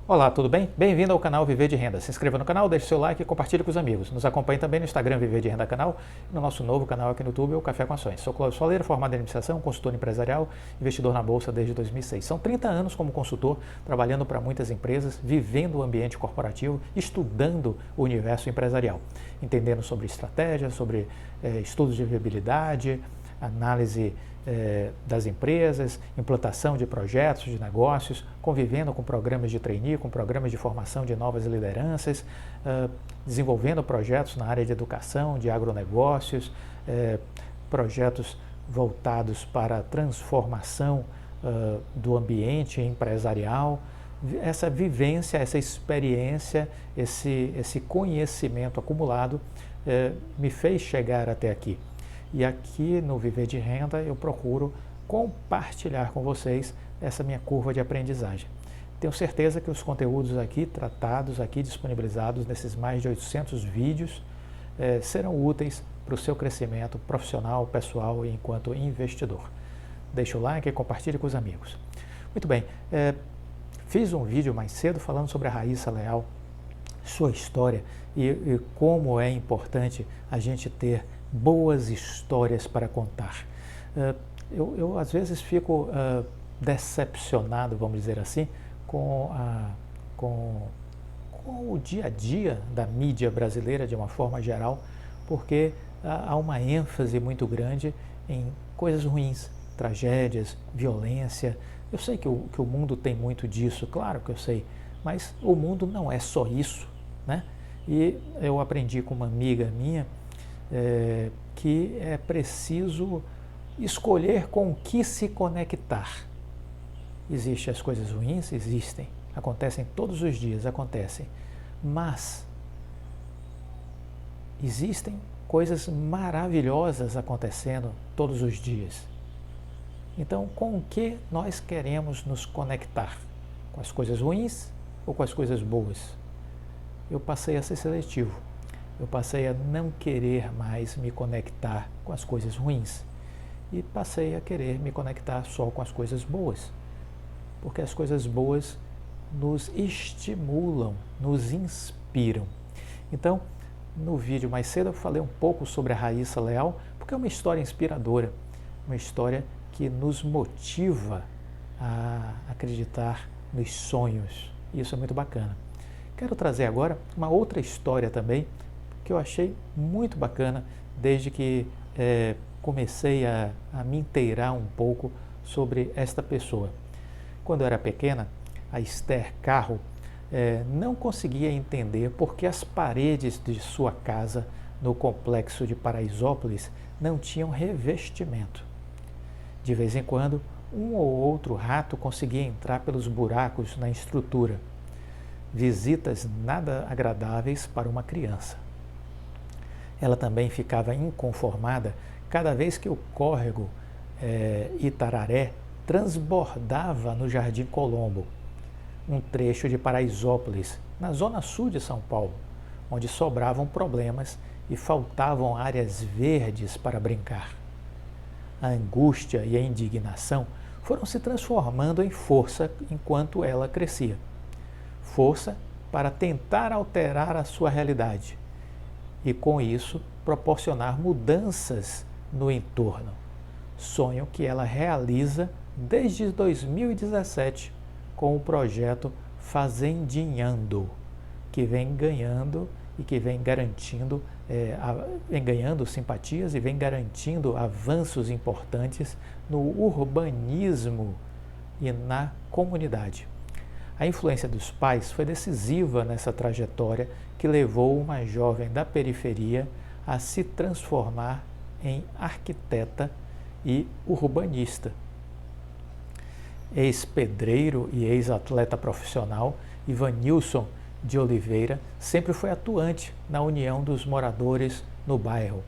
Olá, tudo bem? Bem-vindo ao canal Viver de Renda. Se inscreva no canal, deixe seu like e compartilhe com os amigos. Nos acompanhe também no Instagram Viver de Renda Canal e no nosso novo canal aqui no YouTube, o Café com Ações. Sou Cláudio Soleiro, formado em administração, consultor empresarial, investidor na Bolsa desde 2006. São 30 anos como consultor, trabalhando para muitas empresas, vivendo o ambiente corporativo, estudando o universo empresarial, entendendo sobre estratégias, sobre estudos de viabilidade, análise das empresas, implantação de projetos, de negócios, convivendo com programas de trainee, com programas de formação de novas lideranças, desenvolvendo projetos na área de educação, de agronegócios, projetos voltados para a transformação do ambiente empresarial. Essa vivência, essa experiência, esse conhecimento acumulado me fez chegar até aqui. E aqui no Viver de Renda eu procuro compartilhar com vocês essa minha curva de aprendizagem. Tenho certeza que os conteúdos aqui tratados, aqui disponibilizados nesses mais de 800 vídeos serão úteis para o seu crescimento profissional, pessoal e enquanto investidor. Deixe o like e compartilhe com os amigos. Muito bem, fiz um vídeo mais cedo falando sobre a Raíssa Leal, sua história e como é importante a gente ter boas histórias para contar. Eu às vezes fico decepcionado, vamos dizer assim, com o dia a dia da mídia brasileira de uma forma geral, porque há uma ênfase muito grande em coisas ruins, tragédias, violência. Eu sei que o mundo tem muito disso, claro que eu sei, mas o mundo não é só isso, né? E eu aprendi com uma amiga minha que é preciso escolher com o que se conectar. Existem as coisas ruins? Existem. Acontecem todos os dias, acontecem. Mas existem coisas maravilhosas acontecendo todos os dias. Então, com o que nós queremos nos conectar? Com as coisas ruins ou com as coisas boas? Eu passei a ser seletivo. Eu passei a não querer mais me conectar com as coisas ruins e passei a querer me conectar só com as coisas boas, porque as coisas boas nos estimulam, nos inspiram. Então, no vídeo mais cedo eu falei um pouco sobre a Raíssa Leal, porque é uma história inspiradora, uma história que nos motiva a acreditar nos sonhos. Isso é muito bacana. Quero trazer agora uma outra história também, que eu achei muito bacana desde que comecei a me inteirar um pouco sobre esta pessoa. Quando eu era pequena, a Esther Carro não conseguia entender por que as paredes de sua casa no complexo de Paraisópolis não tinham revestimento. De vez em quando, um ou outro rato conseguia entrar pelos buracos na estrutura. Visitas nada agradáveis para uma criança. Ela também ficava inconformada cada vez que o córrego Itararé transbordava no Jardim Colombo, um trecho de Paraisópolis, na zona sul de São Paulo, onde sobravam problemas e faltavam áreas verdes para brincar. A angústia e a indignação foram se transformando em força enquanto ela crescia. Força para tentar alterar a sua realidade e, com isso, proporcionar mudanças no entorno. Sonho que ela realiza desde 2017 com o projeto Fazendinhando, que vem ganhando e que vem garantindo, vem ganhando simpatias e vem garantindo avanços importantes no urbanismo e na comunidade. A influência dos pais foi decisiva nessa trajetória que levou uma jovem da periferia a se transformar em arquiteta e urbanista. Ex-pedreiro e ex-atleta profissional, Ivanilson de Oliveira sempre foi atuante na união dos moradores no bairro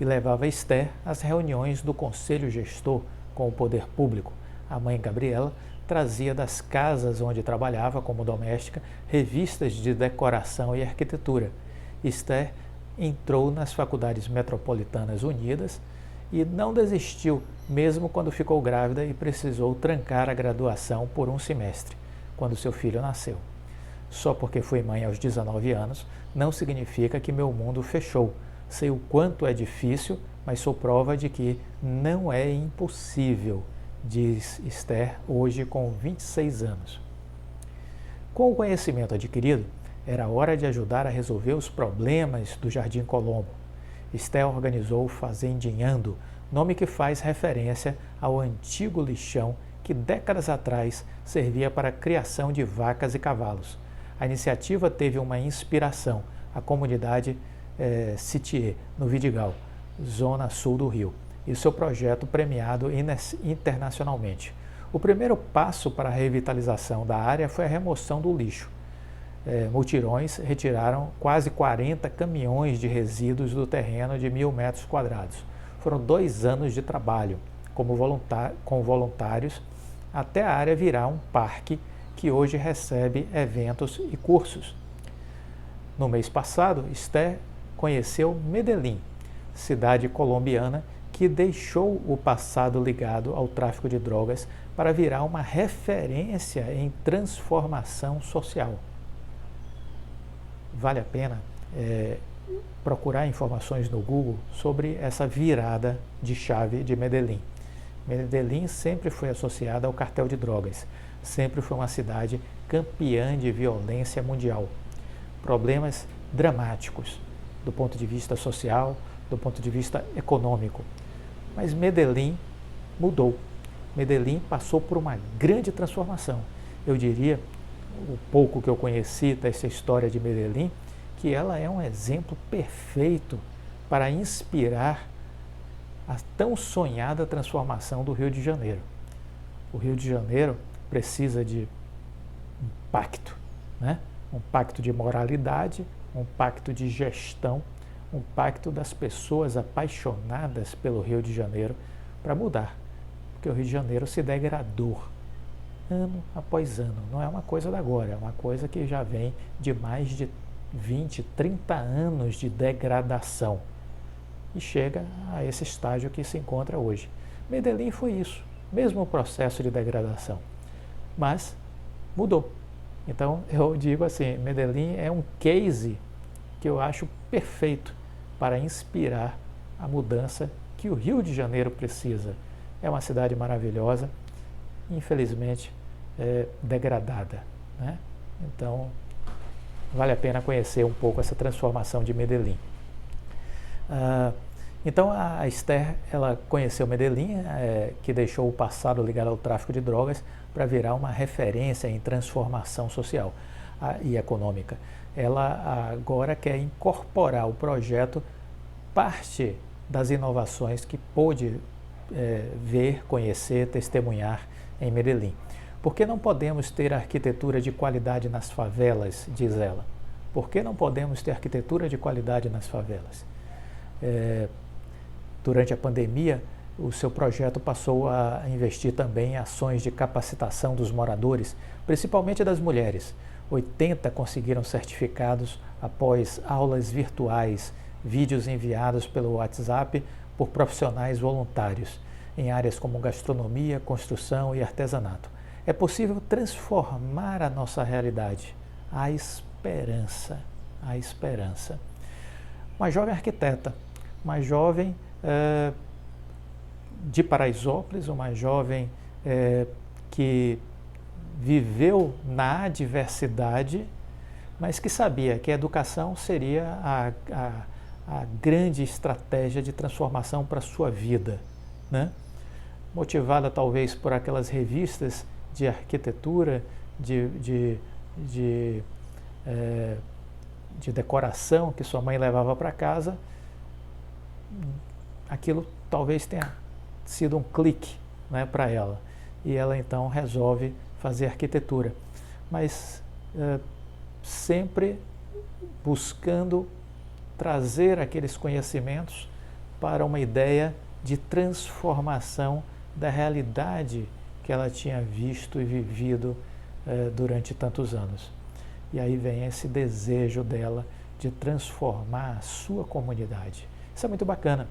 e levava Esther às reuniões do conselho gestor com o poder público. A mãe Gabriela trazia das casas onde trabalhava como doméstica revistas de decoração e arquitetura. Esther entrou nas Faculdades Metropolitanas Unidas e não desistiu, mesmo quando ficou grávida e precisou trancar a graduação por um semestre, quando seu filho nasceu. Só porque fui mãe aos 19 anos, não significa que meu mundo fechou. Sei o quanto é difícil, mas sou prova de que não é impossível, diz Esther hoje com 26 anos. Com o conhecimento adquirido, era hora de ajudar a resolver os problemas do Jardim Colombo. Esther organizou o Fazendinhando, nome que faz referência ao antigo lixão que décadas atrás servia para a criação de vacas e cavalos. A iniciativa teve uma inspiração, a comunidade Citier, no Vidigal, zona sul do Rio, e seu projeto premiado internacionalmente. O primeiro passo para a revitalização da área foi a remoção do lixo. Mutirões retiraram quase 40 caminhões de resíduos do terreno de 1.000 metros quadrados. Foram 2 anos de trabalho com voluntários até a área virar um parque que hoje recebe eventos e cursos. No mês passado, Esther conheceu Medellín, cidade colombiana que deixou o passado ligado ao tráfico de drogas para virar uma referência em transformação social. Vale a pena procurar informações no Google sobre essa virada de chave de Medellín. Medellín sempre foi associada ao cartel de drogas, sempre foi uma cidade campeã de violência mundial. Problemas dramáticos do ponto de vista social, do ponto de vista econômico. Mas Medellín mudou. Medellín passou por uma grande transformação. Eu diria, o pouco que eu conheci dessa história de Medellín, que ela é um exemplo perfeito para inspirar a tão sonhada transformação do Rio de Janeiro. O Rio de Janeiro precisa de um pacto, né? Um pacto de moralidade, um pacto de gestão, um pacto das pessoas apaixonadas pelo Rio de Janeiro para mudar, porque o Rio de Janeiro se degradou ano após ano, não é uma coisa da agora, é uma coisa que já vem de mais de 20, 30 anos de degradação e chega a esse estágio que se encontra hoje. Medellín foi isso, mesmo processo de degradação, mas mudou. Então eu digo assim, Medellín é um case que eu acho perfeito para inspirar a mudança que o Rio de Janeiro precisa. É uma cidade maravilhosa, infelizmente degradada, né? Então vale a pena conhecer um pouco essa transformação de Medellín. Então a Esther, ela conheceu Medellín, que deixou o passado ligado ao tráfico de drogas para virar uma referência em transformação social e econômica. Ela agora quer incorporar o projeto parte das inovações que pôde ver, conhecer, testemunhar em Medellín. Por que não podemos ter arquitetura de qualidade nas favelas, diz ela? Por que não podemos ter arquitetura de qualidade nas favelas? Durante a pandemia, o seu projeto passou a investir também em ações de capacitação dos moradores, principalmente das mulheres. 80 conseguiram certificados após aulas virtuais, vídeos enviados pelo WhatsApp por profissionais voluntários, em áreas como gastronomia, construção e artesanato. É possível transformar a nossa realidade. Há esperança, há esperança. Uma jovem arquiteta, uma jovem de Paraisópolis, uma jovem que viveu na adversidade, mas que sabia que a educação seria a grande estratégia de transformação para a sua vida, né? Motivada talvez por aquelas revistas de arquitetura, de decoração que sua mãe levava para casa, aquilo talvez tenha sido um clique, né, para ela. E ela então resolve fazer arquitetura, mas sempre buscando trazer aqueles conhecimentos para uma ideia de transformação da realidade que ela tinha visto e vivido durante tantos anos. E aí vem esse desejo dela de transformar a sua comunidade. Isso é muito bacana.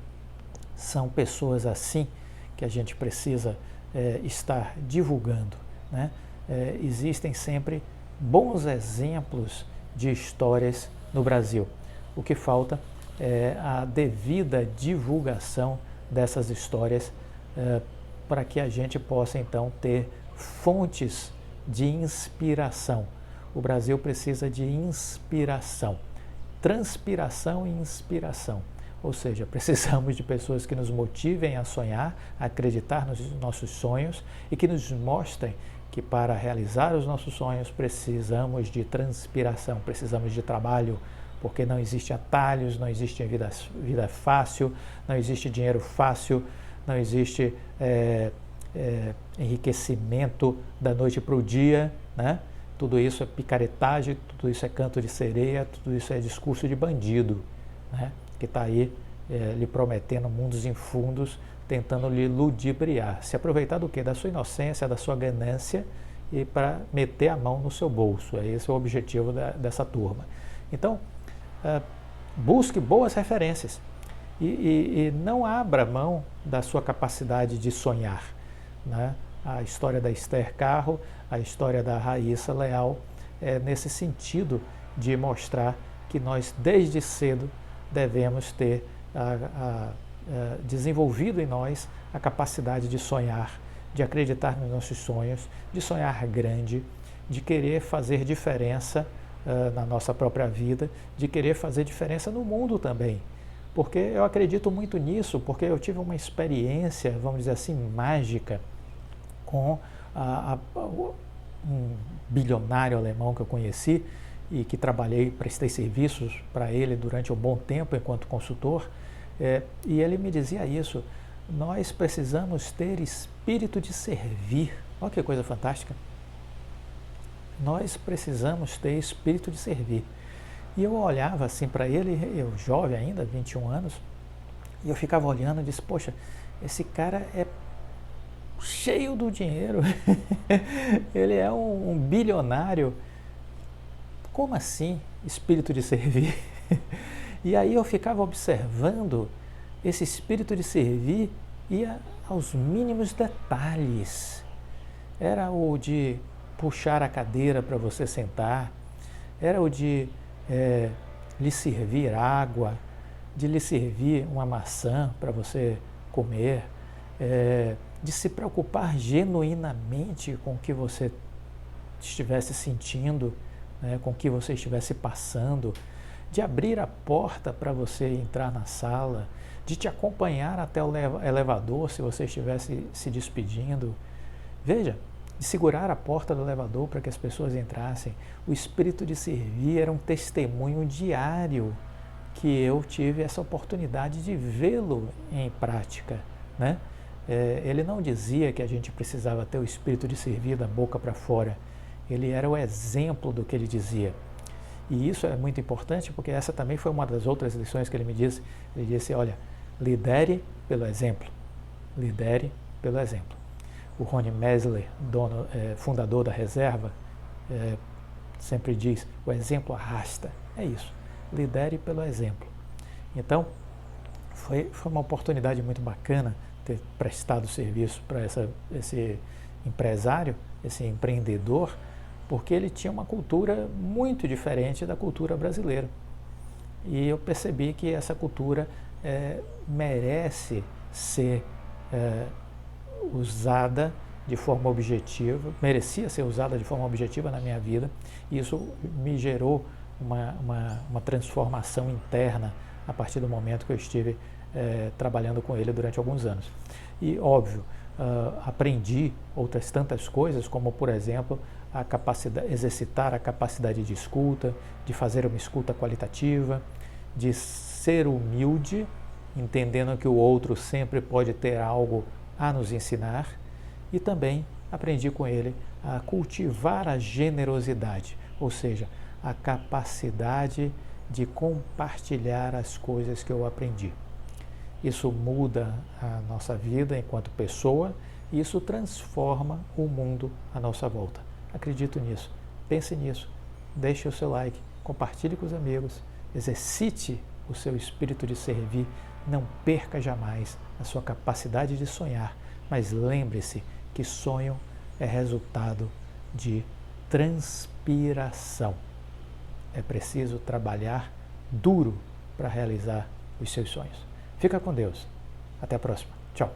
São pessoas assim que a gente precisa estar divulgando, né? Existem sempre bons exemplos de histórias no Brasil. O que falta é a devida divulgação dessas histórias para que a gente possa então ter fontes de inspiração. O Brasil precisa de inspiração, transpiração e inspiração. Ou seja, precisamos de pessoas que nos motivem a sonhar, a acreditar nos nossos sonhos e que nos mostrem que para realizar os nossos sonhos precisamos de transpiração, precisamos de trabalho, porque não existe atalhos, não existe vida fácil, não existe dinheiro fácil, não existe enriquecimento da noite para o dia, né? Tudo isso é picaretagem, tudo isso é canto de sereia, tudo isso é discurso de bandido, né? Que está aí lhe prometendo mundos infundos, tentando lhe ludibriar. Se aproveitar do quê? Da sua inocência, da sua ganância e para meter a mão no seu bolso. Esse é o objetivo dessa turma. Então, busque boas referências e não abra mão da sua capacidade de sonhar, né? A história da Esther Carro, a história da Raíssa Leal é nesse sentido de mostrar que nós desde cedo devemos ter desenvolvido em nós a capacidade de sonhar, de acreditar nos nossos sonhos, de sonhar grande, de querer fazer diferença na nossa própria vida, de querer fazer diferença no mundo também. Porque eu acredito muito nisso, porque eu tive uma experiência, vamos dizer assim, mágica com um bilionário alemão que eu conheci e que prestei serviços para ele durante um bom tempo enquanto consultor, e ele me dizia isso: nós precisamos ter espírito de servir. Olha que coisa fantástica! Nós precisamos ter espírito de servir. E eu olhava assim para ele, eu jovem ainda, 21 anos, e eu ficava olhando e disse: poxa, esse cara é cheio do dinheiro, ele é um bilionário. Como assim espírito de servir? E aí eu ficava observando esse espírito de servir ia aos mínimos detalhes. Era o de puxar a cadeira para você sentar, era o de lhe servir água, de lhe servir uma maçã para você comer, de se preocupar genuinamente com o que você estivesse sentindo, né, com o que você estivesse passando, de abrir a porta para você entrar na sala, de te acompanhar até o elevador se você estivesse se despedindo. Veja, de segurar a porta do elevador para que as pessoas entrassem. O espírito de servir era um testemunho diário que eu tive essa oportunidade de vê-lo em prática, né? Ele não dizia que a gente precisava ter o espírito de servir da boca para fora. Ele era o exemplo do que ele dizia. E isso é muito importante porque essa também foi uma das outras lições que ele me disse. Ele disse: olha, lidere pelo exemplo. Lidere pelo exemplo. O Rony Mesler, fundador da Reserva, sempre diz: o exemplo arrasta. É isso. Lidere pelo exemplo. Então, foi uma oportunidade muito bacana ter prestado serviço para esse empresário, esse empreendedor, porque ele tinha uma cultura muito diferente da cultura brasileira. E eu percebi que essa cultura merece ser usada de forma objetiva, merecia ser usada de forma objetiva na minha vida, e isso me gerou uma transformação interna a partir do momento que eu estive trabalhando com ele durante alguns anos. E, óbvio, aprendi outras tantas coisas, como, por exemplo, exercitar a capacidade de escuta, de fazer uma escuta qualitativa, de ser humilde, entendendo que o outro sempre pode ter algo a nos ensinar, e também aprendi com ele a cultivar a generosidade, ou seja, a capacidade de compartilhar as coisas que eu aprendi. Isso muda a nossa vida enquanto pessoa e isso transforma o mundo à nossa volta. Acredito nisso, pense nisso, deixe o seu like, compartilhe com os amigos, exercite o seu espírito de servir, não perca jamais a sua capacidade de sonhar, mas lembre-se que sonho é resultado de transpiração. É preciso trabalhar duro para realizar os seus sonhos. Fica com Deus. Até a próxima. Tchau.